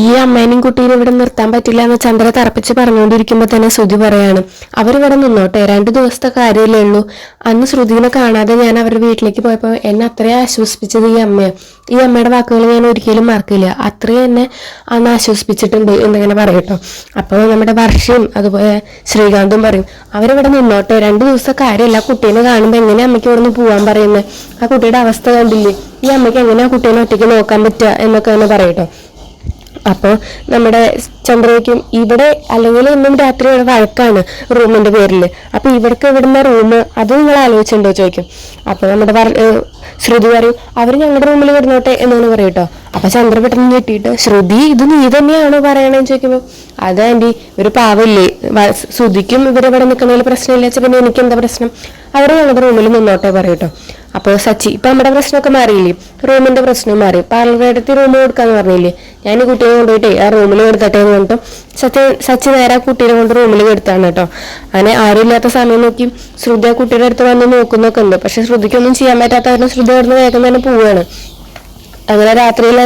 ഈ അമ്മേനെയും കുട്ടീനെ ഇവിടെ നിർത്താൻ പറ്റില്ല എന്ന് ചന്ദ്ര തറപ്പിച്ച് പറഞ്ഞുകൊണ്ടിരിക്കുമ്പോൾ തന്നെ ശ്രുതി പറയാണ് അവരിവിടെ നിന്നോട്ടെ, 2 ദിവസത്തെ കാര്യമല്ലേ ഉള്ളൂ. അന്ന് ശ്രുതിനെ കാണാതെ ഞാൻ അവരുടെ വീട്ടിലേക്ക് പോയപ്പോൾ എന്നെ അത്രയും ആശ്വസിപ്പിച്ചത് ഈ അമ്മയാണ്. ഈ അമ്മയുടെ വാക്കുകൾ ഞാൻ ഒരിക്കലും മറക്കില്ല. അത്രയും എന്നെ അന്ന് ആശ്വസിപ്പിച്ചിട്ടുണ്ട് എന്നിങ്ങനെ പറയട്ടോ. അപ്പോൾ നമ്മുടെ വർഷയും അതുപോലെ ശ്രീകാന്തും പറയും അവരിവിടെ നിന്നോട്ടെ, 2 ദിവസത്തെ കാര്യമല്ല. കുട്ടീനെ കാണുമ്പോൾ എങ്ങനെ അമ്മയ്ക്ക് ഇവിടെ നിന്ന് പോകാൻ പറയുന്നത്? ആ കുട്ടിയുടെ അവസ്ഥ കണ്ടില്ലേ? ഈ അമ്മയ്ക്ക് എങ്ങനെ ആ കുട്ടീനെ ഒറ്റയ്ക്ക് നോക്കാൻ പറ്റുക എന്നൊക്കെ തന്നെ പറയട്ടോ. അപ്പോൾ നമ്മുടെ ചന്ദ്രയ്ക്കും ഇവിടെ അല്ലെങ്കിൽ ഇന്നും രാത്രി ഇവിടെ വഴക്കാണ് റൂമിന്റെ പേരിൽ. അപ്പൊ ഇവർക്ക് ഇവിടുന്ന റൂം അത് നിങ്ങൾ ആലോചിച്ചിട്ടുണ്ടോ ചോദിക്കും. അപ്പൊ നമ്മുടെ ശ്രുതി പറയും അവർ ഞങ്ങളുടെ റൂമിൽ കിടന്നോട്ടെ എന്നാണ് പറയട്ടോ. അപ്പൊ ചന്ദ്ര പെട്ടെന്ന് ഞെട്ടിയിട്ട് ശ്രുതി ഇത് നീ തന്നെയാണോ പറയണേന്ന് ചോദിക്കുമ്പോൾ അത് ആന്റി ഒരു പാവല്ലേ, ശ്രുതിക്കും ഇവരിവിടെ നിൽക്കുന്നതിൽ പ്രശ്നമില്ല. പിന്നെ എനിക്ക് എന്താ പ്രശ്നം, അവർ ഞങ്ങളുടെ റൂമിൽ നിന്നോട്ടെ പറയട്ടോ. അപ്പോൾ സച്ചി ഇപ്പൊ നമ്മുടെ പ്രശ്നമൊക്കെ മാറിയില്ലേ, റൂമിന്റെ പ്രശ്നം മാറി. പാർലറെടുത്ത് റൂം കൊടുക്കാന്ന് പറഞ്ഞില്ലേ, ഞാൻ ഈ കുട്ടിയെ കൊണ്ടുപോയിട്ടേ ആ റൂമിൽ എടുത്തട്ടെ എന്ന് പറഞ്ഞിട്ട് സച്ചി നേരെ ആ കുട്ടീനെ കൊണ്ട് റൂമിൽ എടുത്താണ് കേട്ടോ. അങ്ങനെ ആരും ഇല്ലാത്ത സമയം നോക്കി ശ്രുതി ആ കുട്ടിയുടെ അടുത്ത് വന്ന് നോക്കുന്നൊക്കെ ഉണ്ട്. പക്ഷെ ശ്രുതിക്കൊന്നും ചെയ്യാൻ പറ്റാത്ത കാരണം ശ്രുതി അവിടുന്ന് വേഗം തന്നെ പോവുകയാണ്. അങ്ങനെ രാത്രിയിൽ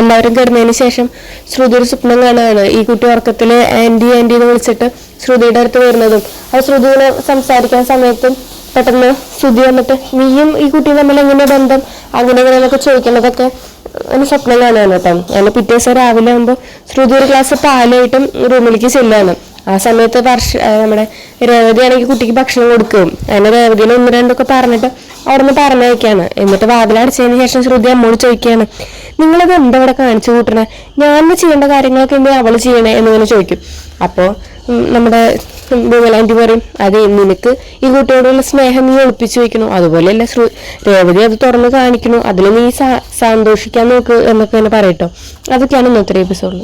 എല്ലാവരും കിടന്നതിന് ശേഷം ശ്രുതി ഒരു സ്വപ്നം കാണുകയാണ്. ഈ കുട്ടി ഉറക്കത്തില് ആന്റി ആന്റി എന്ന് വിളിച്ചിട്ട് ശ്രുതിയുടെ അടുത്ത് വരുന്നതും ആ ശ്രുതിനെ സംസാരിക്കാൻ സമയത്തും പെട്ടെന്ന് ശ്രുതി വന്നിട്ട് നീയും ഈ കുട്ടിയും തമ്മിൽ എങ്ങനെ ബന്ധം അങ്ങനെ ഇങ്ങനെയൊക്കെ ചോദിക്കുന്നതൊക്കെ ഒരു സ്വപ്നം കാണുകയാണ് കേട്ടോ. അങ്ങനെ പിറ്റേ ദിവസം രാവിലെ ആകുമ്പോൾ ശ്രുതി ഒരു ഗ്ലാസ് പാലായിട്ടും റൂമിലേക്ക് ചെല്ലുകയാണ്. ആ സമയത്ത് നമ്മുടെ രേവതി ആണെങ്കിൽ കുട്ടിക്ക് ഭക്ഷണം കൊടുക്കും. അങ്ങനെ രേവതിനെ 1-2 പറഞ്ഞിട്ട് അവിടെ നിന്ന് പറഞ്ഞയക്കാണ്. എന്നിട്ട് വാതിലടച്ചതിന് ശേഷം ശ്രുതി അമ്മോട് ചോദിക്കുകയാണ് നിങ്ങളത് എന്താ ഇവിടെ കാണിച്ചു കൂട്ടണേ, ഞാൻ ചെയ്യേണ്ട കാര്യങ്ങളൊക്കെ എന്ത് അവള് ചെയ്യണേ എന്നിങ്ങനെ ചോദിക്കും. അപ്പോൾ നമ്മുടെ ബുമലാൻറ്റി പറയും അതെ നിനക്ക് ഈ കുട്ടിയോടുള്ള സ്നേഹം നീ ഒളിപ്പിച്ചു വെക്കണു, അതുപോലെയല്ല രേവതി അത് തുറന്ന് കാണിക്കണു, അതിൽ നീ സന്തോഷിക്കാൻ നോക്ക് എന്നൊക്കെ തന്നെ പറയട്ടോ. അതൊക്കെയാണ് ഇന്നത്തെ എപ്പിസോഡിൽ.